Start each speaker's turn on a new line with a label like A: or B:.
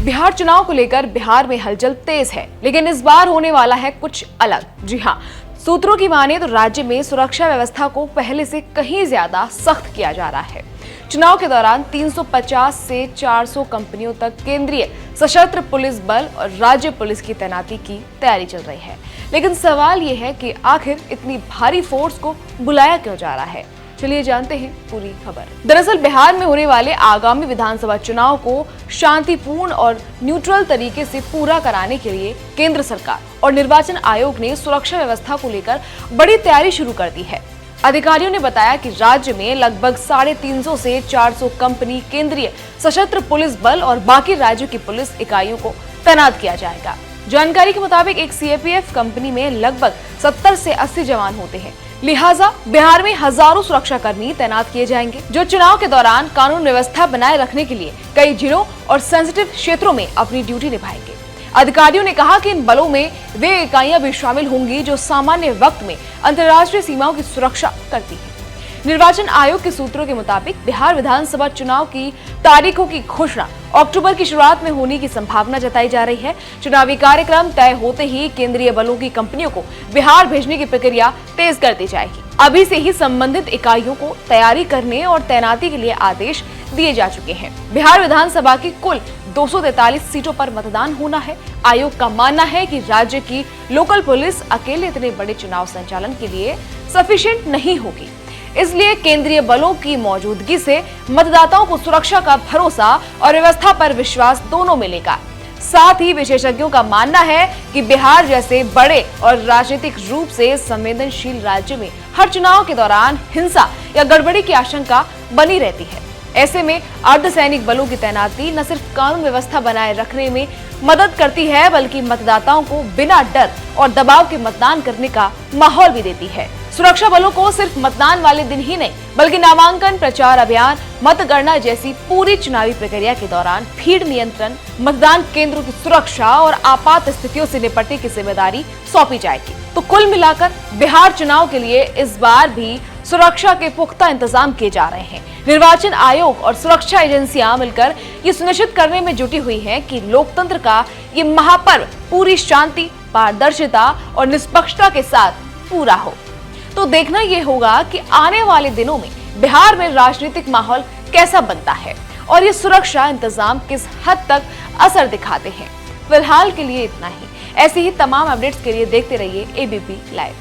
A: बिहार चुनाव को लेकर बिहार में हलचल तेज है, लेकिन इस बार होने वाला है कुछ अलग। जी हाँ, सूत्रों की माने तो राज्य में सुरक्षा व्यवस्था को पहले से कहीं ज्यादा सख्त किया जा रहा है। चुनाव के दौरान 350 से 400 कंपनियों तक केंद्रीय सशस्त्र पुलिस बल और राज्य पुलिस की तैनाती की तैयारी चल रही है। लेकिन सवाल ये है कि आखिर इतनी भारी फोर्स को बुलाया क्यों जा रहा है। चलिए जानते हैं पूरी खबर। दरअसल बिहार में होने वाले आगामी विधानसभा चुनाव को शांतिपूर्ण और न्यूट्रल तरीके से पूरा कराने के लिए केंद्र सरकार और निर्वाचन आयोग ने सुरक्षा व्यवस्था को लेकर बड़ी तैयारी शुरू कर दी है। अधिकारियों ने बताया कि राज्य में लगभग 350 से 400 कंपनी केंद्रीय सशस्त्र पुलिस बल और बाकी राज्यों की पुलिस इकाइयों को तैनात किया जाएगा। जानकारी के मुताबिक एक सीएपीएफ कंपनी में लगभग 70 से 80 जवान होते हैं। लिहाजा बिहार में हजारों सुरक्षाकर्मी तैनात किए जाएंगे, जो चुनाव के दौरान कानून व्यवस्था बनाए रखने के लिए कई जिलों और सेंसिटिव क्षेत्रों में अपनी ड्यूटी निभाएंगे। अधिकारियों ने कहा कि इन बलों में वे इकाइयां भी शामिल होंगी जो सामान्य वक्त में अंतर्राष्ट्रीय सीमाओं की सुरक्षा करती है। निर्वाचन आयोग के सूत्रों के मुताबिक बिहार विधानसभा चुनाव की तारीखों की घोषणा अक्टूबर की शुरुआत में होने की संभावना जताई जा रही है। चुनावी कार्यक्रम तय होते ही केंद्रीय बलों की कंपनियों को बिहार भेजने की प्रक्रिया तेज कर दी जाएगी। अभी से ही संबंधित इकाइयों को तैयारी करने और तैनाती के लिए आदेश दिए जा चुके हैं। बिहार विधानसभा की कुल 243 सीटों पर मतदान होना है। आयोग का मानना है कि राज्य की लोकल पुलिस अकेले इतने बड़े चुनाव संचालन के लिए सफिशिएंट नहीं होगी, इसलिए केंद्रीय बलों की मौजूदगी से मतदाताओं को सुरक्षा का भरोसा और व्यवस्था पर विश्वास दोनों मिलेगा। साथ ही विशेषज्ञों का मानना है कि बिहार जैसे बड़े और राजनीतिक रूप से संवेदनशील राज्य में हर चुनाव के दौरान हिंसा या गड़बड़ी की आशंका बनी रहती है। ऐसे में अर्धसैनिक बलों की तैनाती न सिर्फ कानून व्यवस्था बनाए रखने में मदद करती है, बल्कि मतदाताओं को बिना डर और दबाव के मतदान करने का माहौल भी देती है। सुरक्षा बलों को सिर्फ मतदान वाले दिन ही नहीं, बल्कि नामांकन, प्रचार अभियान, मतगणना जैसी पूरी चुनावी प्रक्रिया के दौरान भीड़ नियंत्रण, मतदान केंद्रों की सुरक्षा और आपात स्थितियों से निपटने की जिम्मेदारी सौंपी जाएगी। तो कुल मिलाकर बिहार चुनाव के लिए इस बार भी सुरक्षा के पुख्ता इंतजाम किए जा रहे हैं। निर्वाचन आयोग और सुरक्षा एजेंसियां मिलकर ये सुनिश्चित करने में जुटी हुई हैं कि लोकतंत्र का ये महापर्व पूरी शांति, पारदर्शिता और निष्पक्षता के साथ पूरा हो। तो देखना ये होगा कि आने वाले दिनों में बिहार में राजनीतिक माहौल कैसा बनता है और ये सुरक्षा इंतजाम किस हद तक असर दिखाते हैं। फिलहाल के लिए इतना ही। ऐसी ही तमाम अपडेट्स के लिए देखते रहिए एबीपी लाइव।